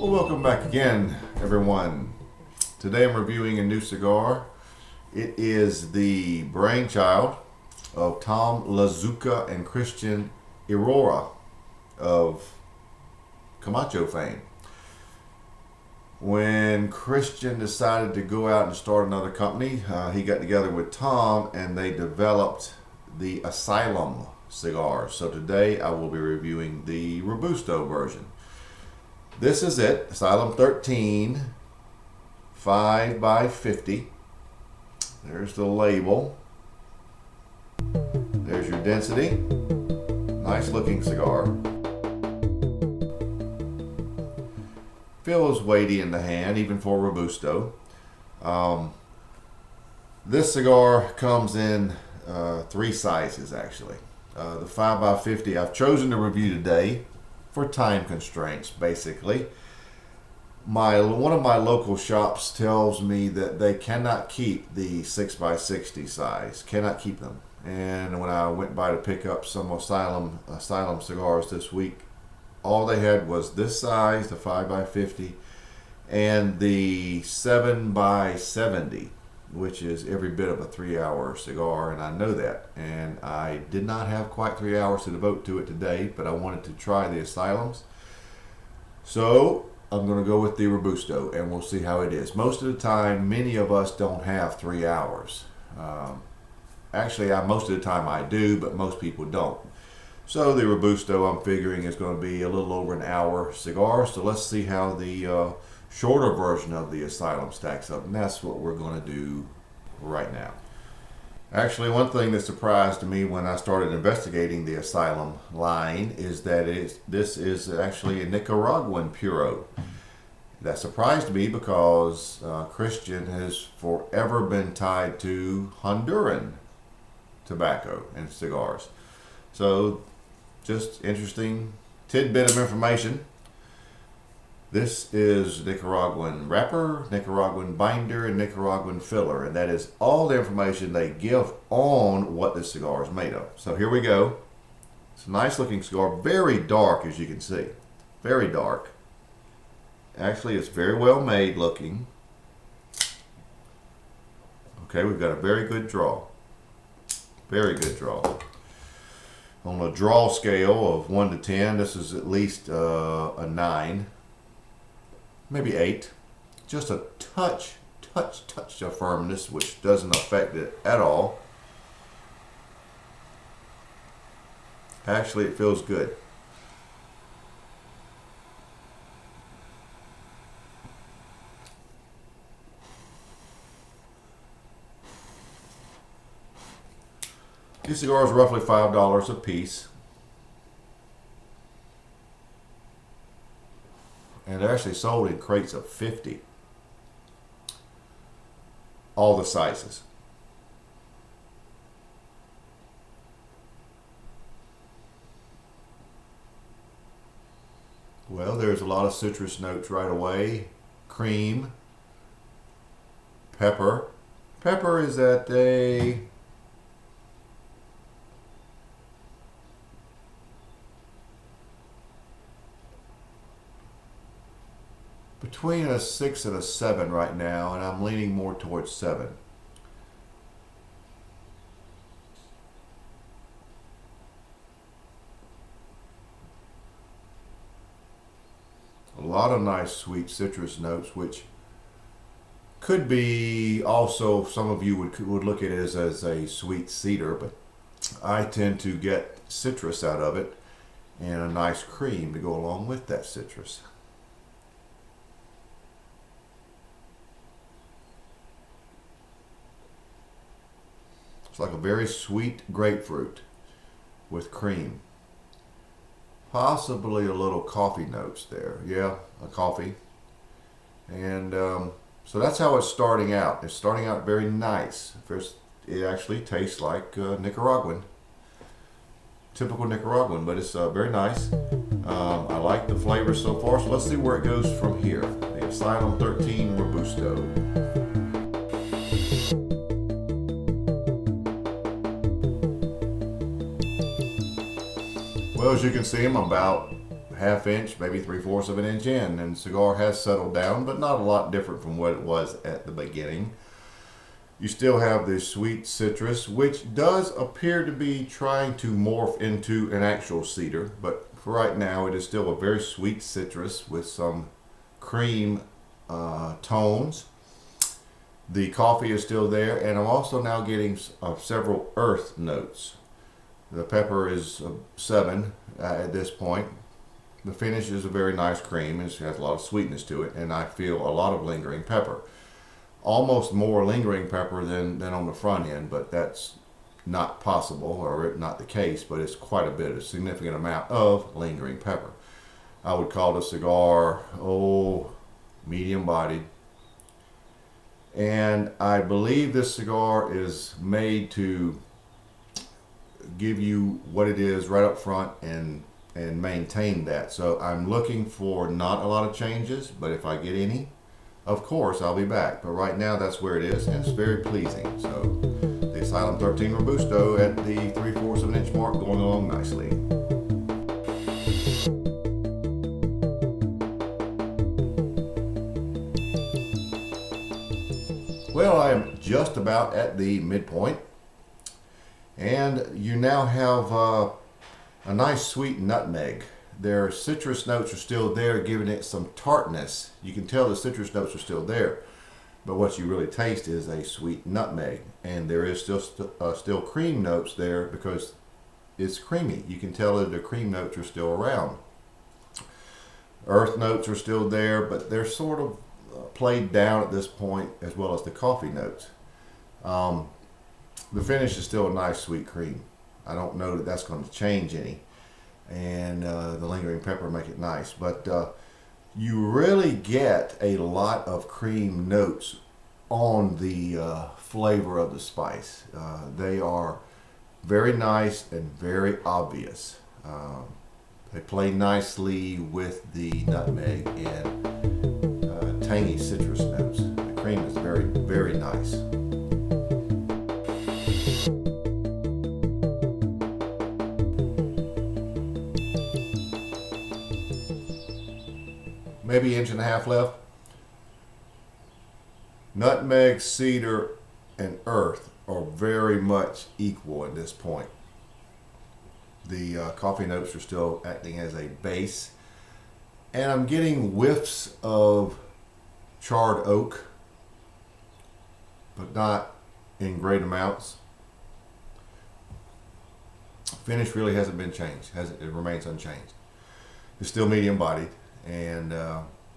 Well, welcome back again, everyone. Today I'm reviewing a new cigar. It is the brainchild of Tom Lazuka and Christian Aurora of Camacho fame. When Christian decided to go out and start another company, he got together with Tom and they developed the Asylum cigars. So today I will be reviewing the Robusto version. This is it, Asylum 13, 5x50. There's the label. There's your density. Nice looking cigar. Feels weighty in the hand, even for Robusto. This cigar comes in three sizes, actually. The 5x50 I've chosen to review today for time constraints, basically. One of my local shops tells me that they cannot keep the 6x60 size, cannot keep them. And when I went by to pick up some Asylum cigars this week, all they had was this size, the 5x50, and the 7x70, which is every bit of a 3-hour cigar, and I know that. And I did not have quite 3 hours to devote to it today, but I wanted to try the Asylums. So I'm going to go with the Robusto, and we'll see how it is. Most of the time, many of us don't have 3 hours. Actually, most of the time I do, but most people don't. So the Robusto, I'm figuring, is going to be a little over an hour cigar. So let's see how the shorter version of the Asylum stacks up, and that's what we're going to do right now. Actually, one thing that surprised me when I started investigating the Asylum line is that this is actually a Nicaraguan Puro. That surprised me because Christian has forever been tied to Honduran tobacco and cigars. So just interesting tidbit of information. This is Nicaraguan wrapper, Nicaraguan binder, and Nicaraguan filler, and that is all the information they give on what this cigar is made of. So here we go. It's a nice looking cigar, very dark, as you can see, very dark. Actually, it's very well made looking. Okay, we've got a very good draw, very good draw. On a draw scale of 1 to 10, this is at least a 9. Maybe 8. Just a touch of firmness, which doesn't affect it at all. Actually, it feels good. These cigars are roughly $5 a piece. And they're actually sold in crates of 50. All the sizes. Well, there's a lot of citrus notes right away. Cream. Pepper. Pepper is at a between a 6 and a 7 right now, and I'm leaning more towards 7. A lot of nice sweet citrus notes, which could be also, some of you would look at it as a sweet cedar, but I tend to get citrus out of it and a nice cream to go along with that citrus. It's like a very sweet grapefruit with cream. Possibly a little coffee notes there. Yeah, a coffee. And so that's how it's starting out. It's starting out very nice. First, it actually tastes like Nicaraguan. Typical Nicaraguan, but it's very nice. I like the flavor so far. So let's see where it goes from here. The Asylum 13 Robusto. Well, as you can see, I'm about half inch, maybe 3/4 of an inch in, and the cigar has settled down, but not a lot different from what it was at the beginning. You still have the sweet citrus, which does appear to be trying to morph into an actual cedar, but for right now it is still a very sweet citrus with some cream tones. The coffee is still there, and I'm also now getting several earth notes. The pepper is 7 at this point. The finish is a very nice cream, and it has a lot of sweetness to it, and I feel a lot of lingering pepper. Almost more lingering pepper than on the front end, but that's not possible, or not the case, but it's quite a bit, a significant amount of lingering pepper. I would call the cigar, medium bodied. And I believe this cigar is made to give you what it is right up front and maintain that. So I'm looking for not a lot of changes, but if I get any, of course I'll be back. But right now that's where it is, and it's very pleasing. So the Asylum 13 Robusto at the 3/4 of an inch mark, going along nicely. Well, I am just about at the midpoint, and you now have a nice sweet nutmeg. Their citrus notes are still there, giving it some tartness. You can tell the citrus notes are still there, but what you really taste is a sweet nutmeg, and there is still cream notes there because it's creamy. You can tell that the cream notes are still around. Earth notes are still there, but they're sort of played down at this point, as well as the coffee notes. The finish is still a nice sweet cream. I don't know that that's going to change any, and the lingering pepper make it nice, but you really get a lot of cream notes on the flavor of the spice. They are very nice and very obvious. They play nicely with the nutmeg and tangy citrus notes. The cream is very, very nice. Maybe 1.5 inches left. Nutmeg, cedar, and earth are very much equal at this point. The coffee notes are still acting as a base, and I'm getting whiffs of charred oak, but not in great amounts. Finish really hasn't been changed. It remains unchanged. It's still medium bodied, and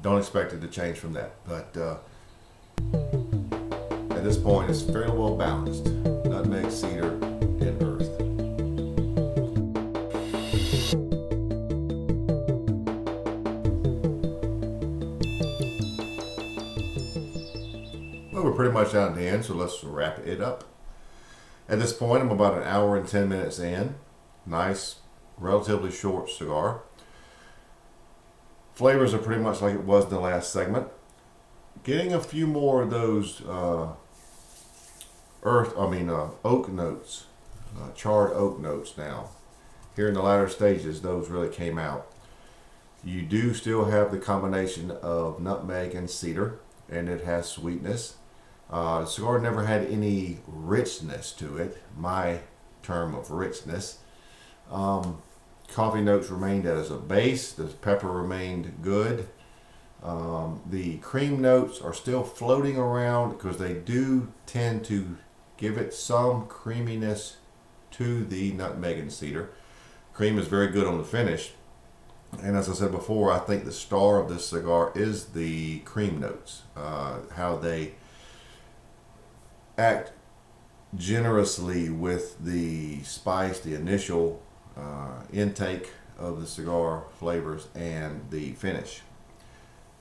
don't expect it to change from that. But at this point, it's fairly well balanced. Nutmeg, cedar, and earth. Well, we're pretty much out at the end, so let's wrap it up. At this point, I'm about 1 hour and 10 minutes in. Nice, relatively short cigar. Flavors are pretty much like it was in the last segment. Getting a few more of those oak notes, charred oak notes now. Here in the latter stages, those really came out. You do still have the combination of nutmeg and cedar, and it has sweetness. The cigar never had any richness to it, my term of richness. Coffee notes remained as a base. The pepper remained good. The cream notes are still floating around because they do tend to give it some creaminess to the nutmeg and cedar. Cream is very good on the finish. And as I said before, I think the star of this cigar is the cream notes. How they act generously with the spice, the initial intake of the cigar flavors, and the finish.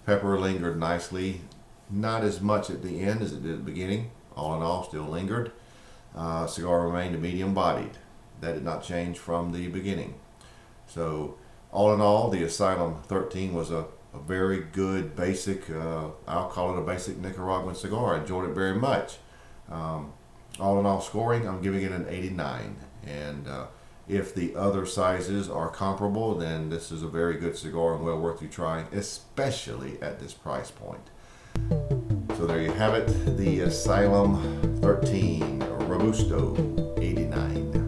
Pepper lingered nicely, not as much at the end as it did at the beginning. All in all, still lingered. Cigar remained medium bodied. That did not change from the beginning. So all in all, the Asylum 13 was a very good basic, I'll call it a basic Nicaraguan cigar. I enjoyed it very much. All in all scoring, I'm giving it an 89. And If the other sizes are comparable, then this is a very good cigar and well worth you trying, especially at this price point. So there you have it, the Asylum 13 Robusto 89.